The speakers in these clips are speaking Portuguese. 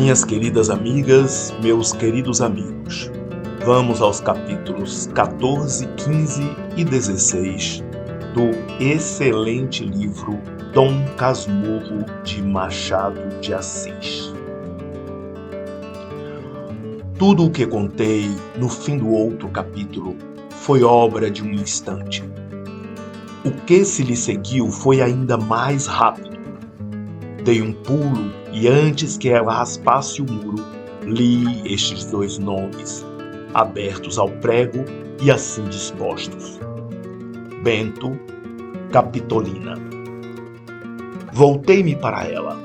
Minhas queridas amigas, meus queridos amigos, vamos aos capítulos 14, 15 e 16 do excelente livro Dom Casmurro de Machado de Assis. Tudo o que contei no fim do outro capítulo foi obra de um instante. O que se lhe seguiu foi ainda mais rápido. Dei um pulo e antes que ela raspasse o muro, li estes dois nomes, abertos ao prego e assim dispostos: Bento, Capitolina. Voltei-me para ela.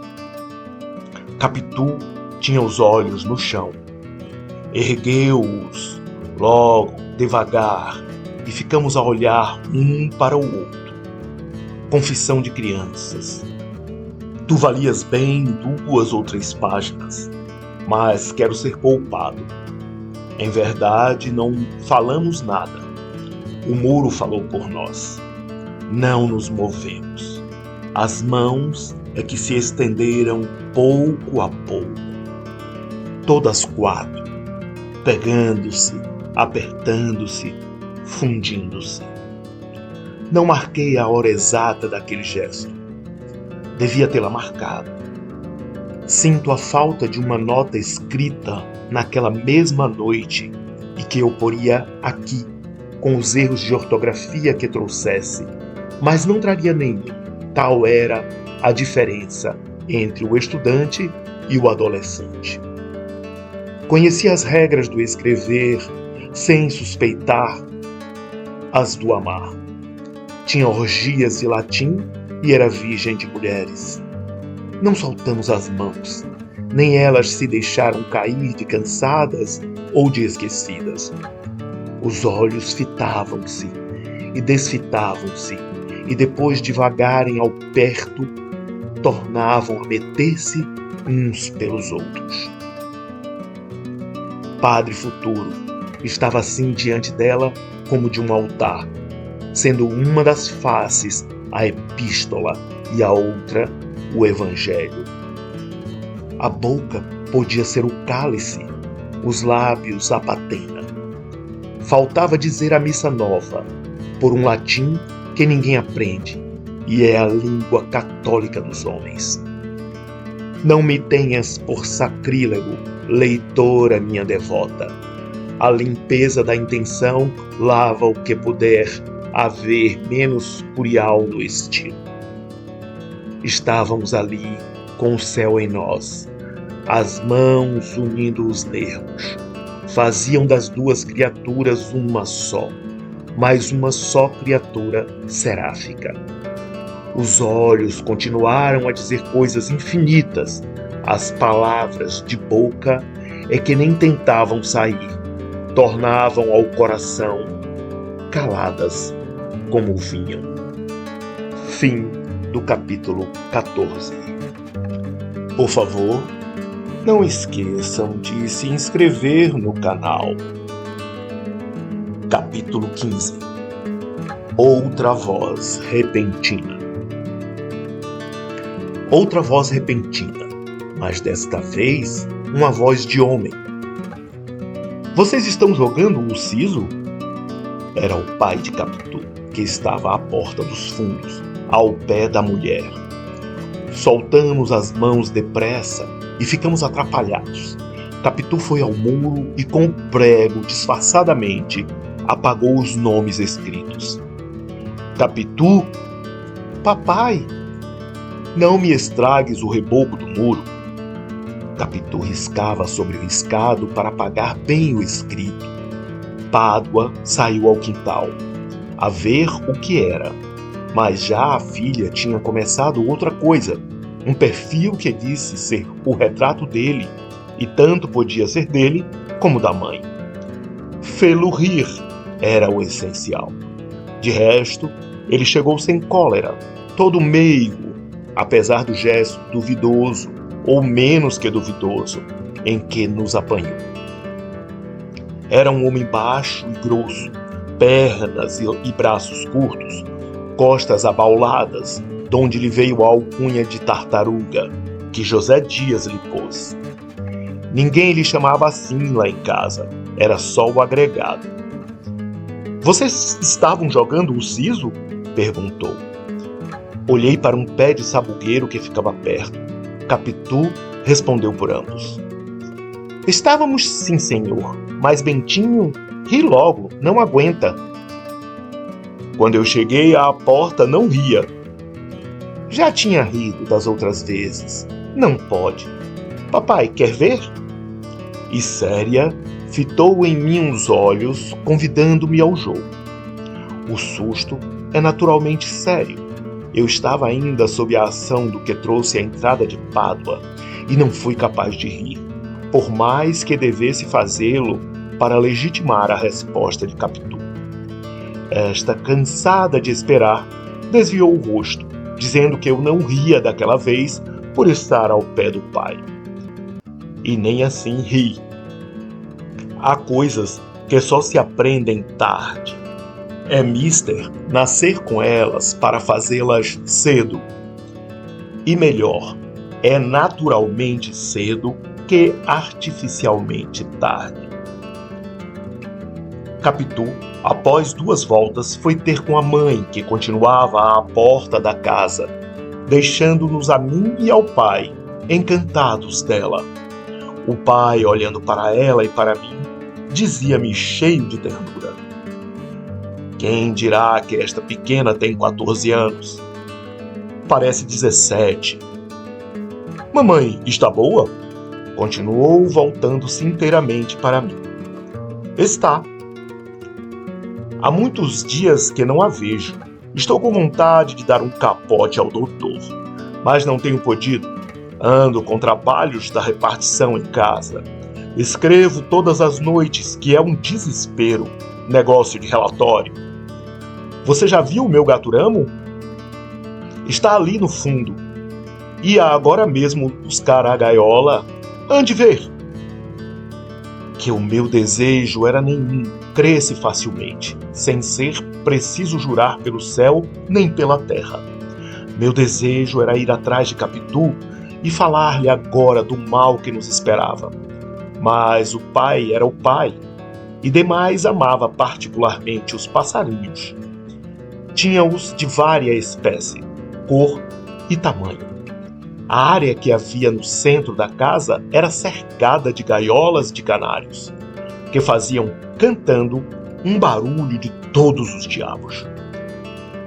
Capitu tinha os olhos no chão. Ergueu-os logo, devagar, e ficamos a olhar um para o outro. Confissão de crianças. Tu valias bem 2 ou 3 páginas, mas quero ser poupado. Em verdade, não falamos nada. O muro falou por nós. Não nos movemos. As mãos é que se estenderam pouco a pouco. Todas 4, pegando-se, apertando-se, fundindo-se. Não marquei a hora exata daquele gesto. Devia tê-la marcado. Sinto a falta de uma nota escrita naquela mesma noite e que eu poria aqui, com os erros de ortografia que trouxesse, mas não traria nenhum. Tal era a diferença entre o estudante e o adolescente. Conhecia as regras do escrever sem suspeitar as do amar. Tinha orgias de latim e era virgem de mulheres. Não soltamos as mãos, nem elas se deixaram cair de cansadas ou de esquecidas. Os olhos fitavam-se e desfitavam-se, e depois de vagarem ao perto, tornavam a meter-se uns pelos outros. Padre Futuro estava assim diante dela como de um altar, sendo uma das faces a epístola e a outra o evangelho. A boca podia ser o cálice, os lábios a patena. Faltava dizer a missa nova, por um latim que ninguém aprende, e é a língua católica dos homens. Não me tenhas por sacrílego, leitora minha devota. A limpeza da intenção lava o que puder haver menos curial no estilo. Estávamos ali com o céu em nós, as mãos unindo os nervos. Faziam das 2 criaturas uma só, mas uma só criatura seráfica. Os olhos continuaram a dizer coisas infinitas. As palavras de boca é que nem tentavam sair, tornavam ao coração caladas como vinham. Fim do capítulo 14. Por favor, não esqueçam de se inscrever no canal. Capítulo 15. Outra voz repentina. Outra voz repentina, mas desta vez uma voz de homem. Vocês estão jogando o siso? Era o pai de Capitu, que estava à porta dos fundos, ao pé da mulher. Soltamos as mãos depressa e ficamos atrapalhados. Capitu foi ao muro e com o prego, disfarçadamente, apagou os nomes escritos. Capitu, papai, não me estragues o reboco do muro. Capitu riscava sobre o riscado para apagar bem o escrito. Pádua saiu ao quintal, a ver o que era, mas já a filha tinha começado outra coisa, um perfil que disse ser o retrato dele, e tanto podia ser dele como da mãe. Fê-lo rir era o essencial. De resto, ele chegou sem cólera, todo meigo, apesar do gesto duvidoso, ou menos que duvidoso, em que nos apanhou. Era um homem baixo e grosso, pernas e braços curtos, costas abauladas, donde lhe veio a alcunha de tartaruga, que José Dias lhe pôs. Ninguém lhe chamava assim lá em casa. Era só o agregado. Vocês estavam jogando o siso? Perguntou. Olhei para um pé de sabugueiro que ficava perto. Capitu respondeu por ambos. Estávamos sim, senhor, mas Bentinho ri logo, não aguenta. Quando eu cheguei à porta, não ria. Já tinha rido das outras vezes. Não pode. Papai, quer ver? E séria, fitou em mim os olhos, convidando-me ao jogo. O susto é naturalmente sério. Eu estava ainda sob a ação do que trouxe a entrada de Pádua e não fui capaz de rir, por mais que devesse fazê-lo para legitimar a resposta de Capitu. Esta, cansada de esperar, desviou o rosto, dizendo que eu não ria daquela vez por estar ao pé do pai. E nem assim ri. Há coisas que só se aprendem tarde. É mister nascer com elas para fazê-las cedo. E melhor, é naturalmente cedo que artificialmente tarde. Capitu, após 2 voltas, foi ter com a mãe, que continuava à porta da casa, deixando-nos a mim e ao pai, encantados dela. O pai, olhando para ela e para mim, dizia-me cheio de ternura: quem dirá que esta pequena tem 14 anos? Parece 17. Mamãe, está boa? Continuou, voltando-se inteiramente para mim. Está. Há muitos dias que não a vejo. Estou com vontade de dar um capote ao doutor, mas não tenho podido. Ando com trabalhos da repartição em casa. Escrevo todas as noites, que é um desespero. Negócio de relatório. Você já viu o meu gaturamo? Está ali no fundo. Ia agora mesmo buscar a gaiola. Ande ver. Que o meu desejo era nenhum, cresce facilmente, sem ser preciso jurar pelo céu nem pela terra. Meu desejo era ir atrás de Capitu e falar-lhe agora do mal que nos esperava. Mas o pai era o pai, e demais amava particularmente os passarinhos. Tinha-os de vária espécie, cor e tamanho. A área que havia no centro da casa era cercada de gaiolas de canários, que faziam, cantando, um barulho de todos os diabos.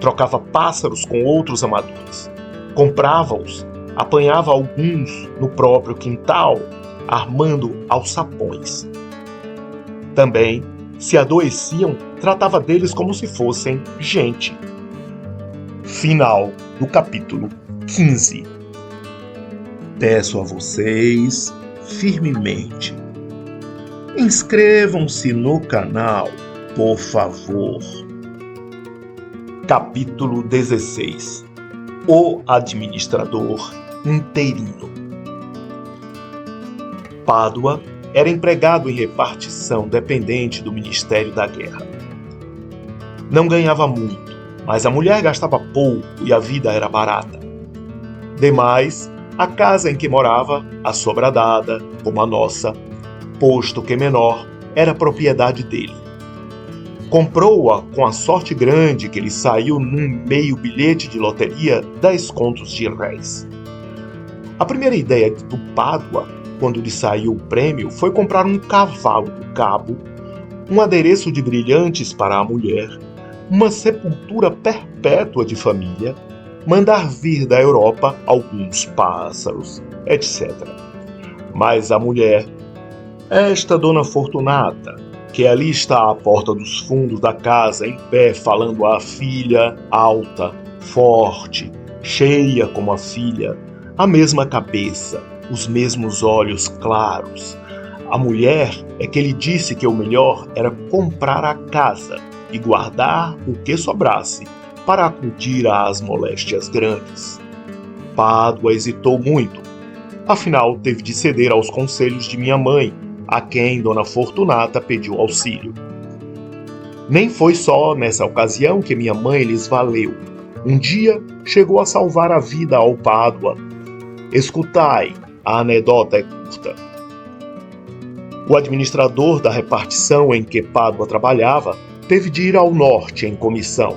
Trocava pássaros com outros amadores, comprava-os, apanhava alguns no próprio quintal, armando alçapões. Também, se adoeciam, tratava deles como se fossem gente. Final do capítulo 15. Peço a vocês, firmemente, inscrevam-se no canal, por favor. Capítulo 16. O administrador interino. Pádua era empregado em repartição dependente do Ministério da Guerra. Não ganhava muito, mas a mulher gastava pouco e a vida era barata. Demais, a casa em que morava, assobradada, como a nossa, posto que menor, era propriedade dele. Comprou-a com a sorte grande que lhe saiu num meio bilhete de loteria 10 contos de réis. A primeira ideia do Pádua, quando lhe saiu o prêmio, foi comprar um cavalo do cabo, um adereço de brilhantes para a mulher, uma sepultura perpétua de família, mandar vir da Europa alguns pássaros, etc. Mas a mulher, esta dona Fortunata, que ali está à porta dos fundos da casa, em pé, falando à filha, alta, forte, cheia como a filha, a mesma cabeça, os mesmos olhos claros. A mulher é que lhe disse que o melhor era comprar a casa e guardar o que sobrasse para acudir às moléstias grandes. Pádua hesitou muito. Afinal, teve de ceder aos conselhos de minha mãe, a quem Dona Fortunata pediu auxílio. Nem foi só nessa ocasião que minha mãe lhes valeu. Um dia chegou a salvar a vida ao Pádua. Escutai, a anedota é curta. O administrador da repartição em que Pádua trabalhava teve de ir ao norte em comissão.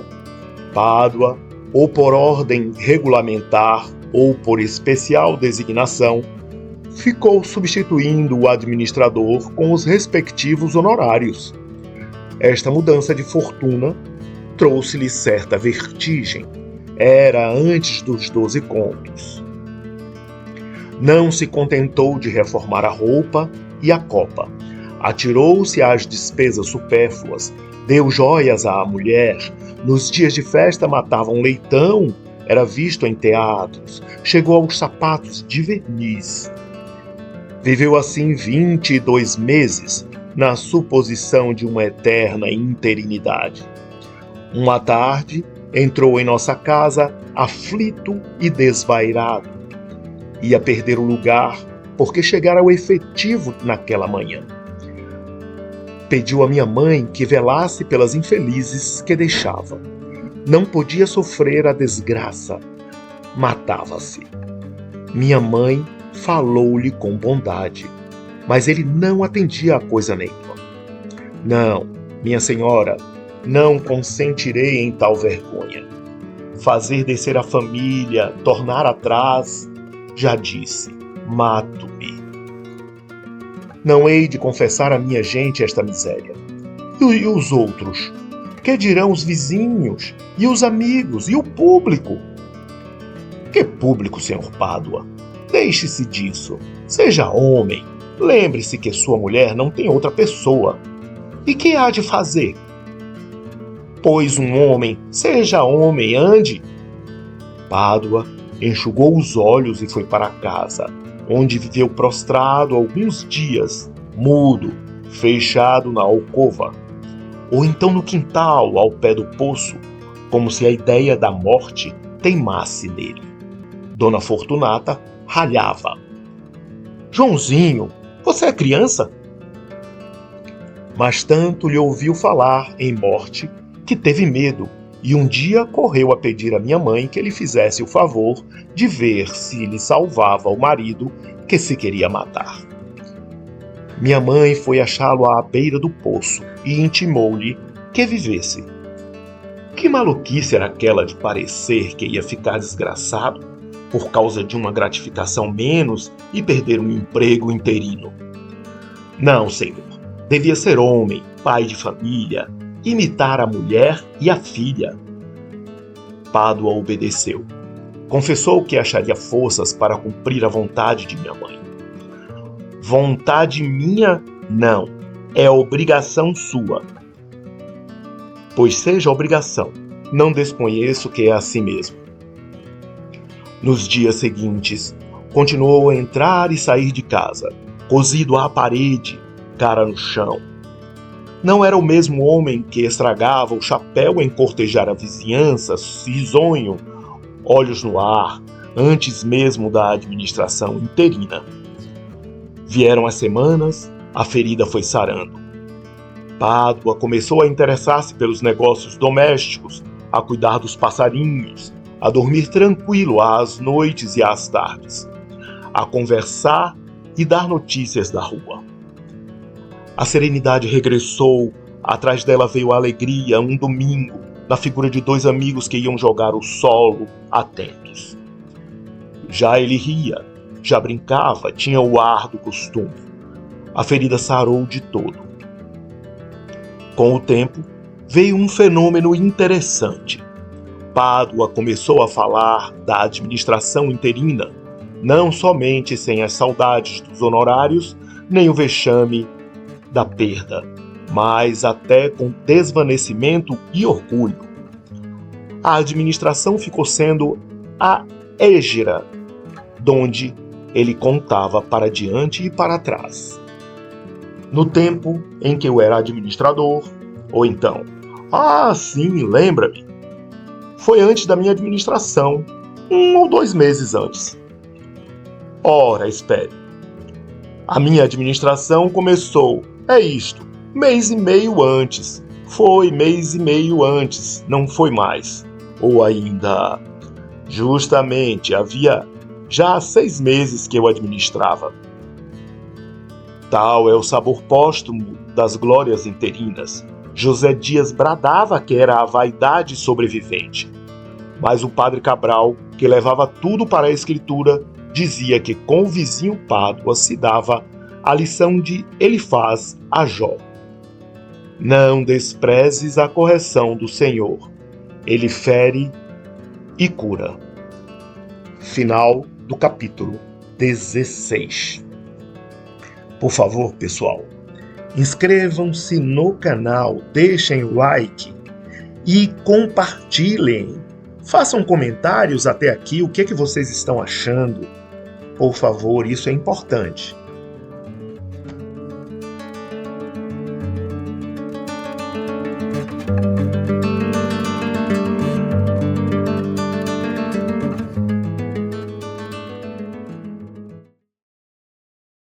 Pádua, ou por ordem regulamentar ou por especial designação, ficou substituindo o administrador com os respectivos honorários. Esta mudança de fortuna trouxe-lhe certa vertigem. Era antes dos 12 contos. Não se contentou de reformar a roupa e a copa. Atirou-se às despesas supérfluas, deu joias à mulher, nos dias de festa matava um leitão, era visto em teatros, chegou aos sapatos de verniz. Viveu assim 22 meses, na suposição de uma eterna interinidade. Uma tarde, entrou em nossa casa aflito e desvairado. Ia perder o lugar, porque chegara o efetivo naquela manhã. Pediu à minha mãe que velasse pelas infelizes que deixava. Não podia sofrer a desgraça. Matava-se. Minha mãe falou-lhe com bondade, mas ele não atendia a coisa nenhuma. Não, minha senhora, não consentirei em tal vergonha. Fazer descer a família, tornar atrás, já disse, mato-me. Não hei de confessar à minha gente esta miséria. E os outros? Que dirão os vizinhos, e os amigos, e o público? Que público, senhor Pádua? Deixe-se disso. Seja homem. Lembre-se que sua mulher não tem outra pessoa. E que há de fazer? Pois um homem, seja homem, ande. Pádua enxugou os olhos e foi para casa, onde viveu prostrado alguns dias, mudo, fechado na alcova, ou então no quintal, ao pé do poço, como se a ideia da morte teimasse nele. Dona Fortunata ralhava. Joãozinho, você é criança? Mas tanto lhe ouviu falar em morte que teve medo e um dia correu a pedir à minha mãe que lhe fizesse o favor de ver se lhe salvava o marido que se queria matar. Minha mãe foi achá-lo à beira do poço e intimou-lhe que vivesse. Que maluquice era aquela de parecer que ia ficar desgraçado por causa de uma gratificação menos e perder um emprego interino? Não, senhor, devia ser homem, pai de família, imitar a mulher e a filha. Pádua obedeceu. Confessou que acharia forças para cumprir a vontade de minha mãe. Vontade minha, não. É obrigação sua. Pois seja obrigação, não desconheço que é assim mesmo. Nos dias seguintes, continuou a entrar e sair de casa, cozido à parede, cara no chão. Não era o mesmo homem que estragava o chapéu em cortejar a vizinhança, risonho, olhos no ar, antes mesmo da administração interina. Vieram as semanas, a ferida foi sarando. Pádua começou a interessar-se pelos negócios domésticos, a cuidar dos passarinhos, a dormir tranquilo às noites e às tardes, a conversar e dar notícias da rua. A serenidade regressou, atrás dela veio a alegria, um domingo, na figura de 2 amigos que iam jogar o solo, atentos. Já ele ria, já brincava, tinha o ar do costume. A ferida sarou de todo. Com o tempo, veio um fenômeno interessante. Pádua começou a falar da administração interina, não somente sem as saudades dos honorários, nem o vexame da perda, mas até com desvanecimento e orgulho. A administração ficou sendo a égera, donde ele contava para diante e para trás. No tempo em que eu era administrador, ou então, sim, lembra-me, foi antes da minha administração, 1 ou 2 meses antes. Ora, espere. A minha administração começou, mês e meio antes. Foi mês e meio antes, não foi mais. Ou ainda, justamente, havia já 6 meses que eu administrava. Tal é o sabor póstumo das glórias interinas. José Dias bradava que era a vaidade sobrevivente. Mas o padre Cabral, que levava tudo para a escritura, dizia que com o vizinho Pádua se dava a lição de Elifaz a Jó. Não desprezes a correção do Senhor. Ele fere e cura. Final do capítulo 16. Por favor, pessoal, inscrevam-se no canal, deixem o like e compartilhem. Façam comentários até aqui, o que vocês estão achando. Por favor, isso é importante.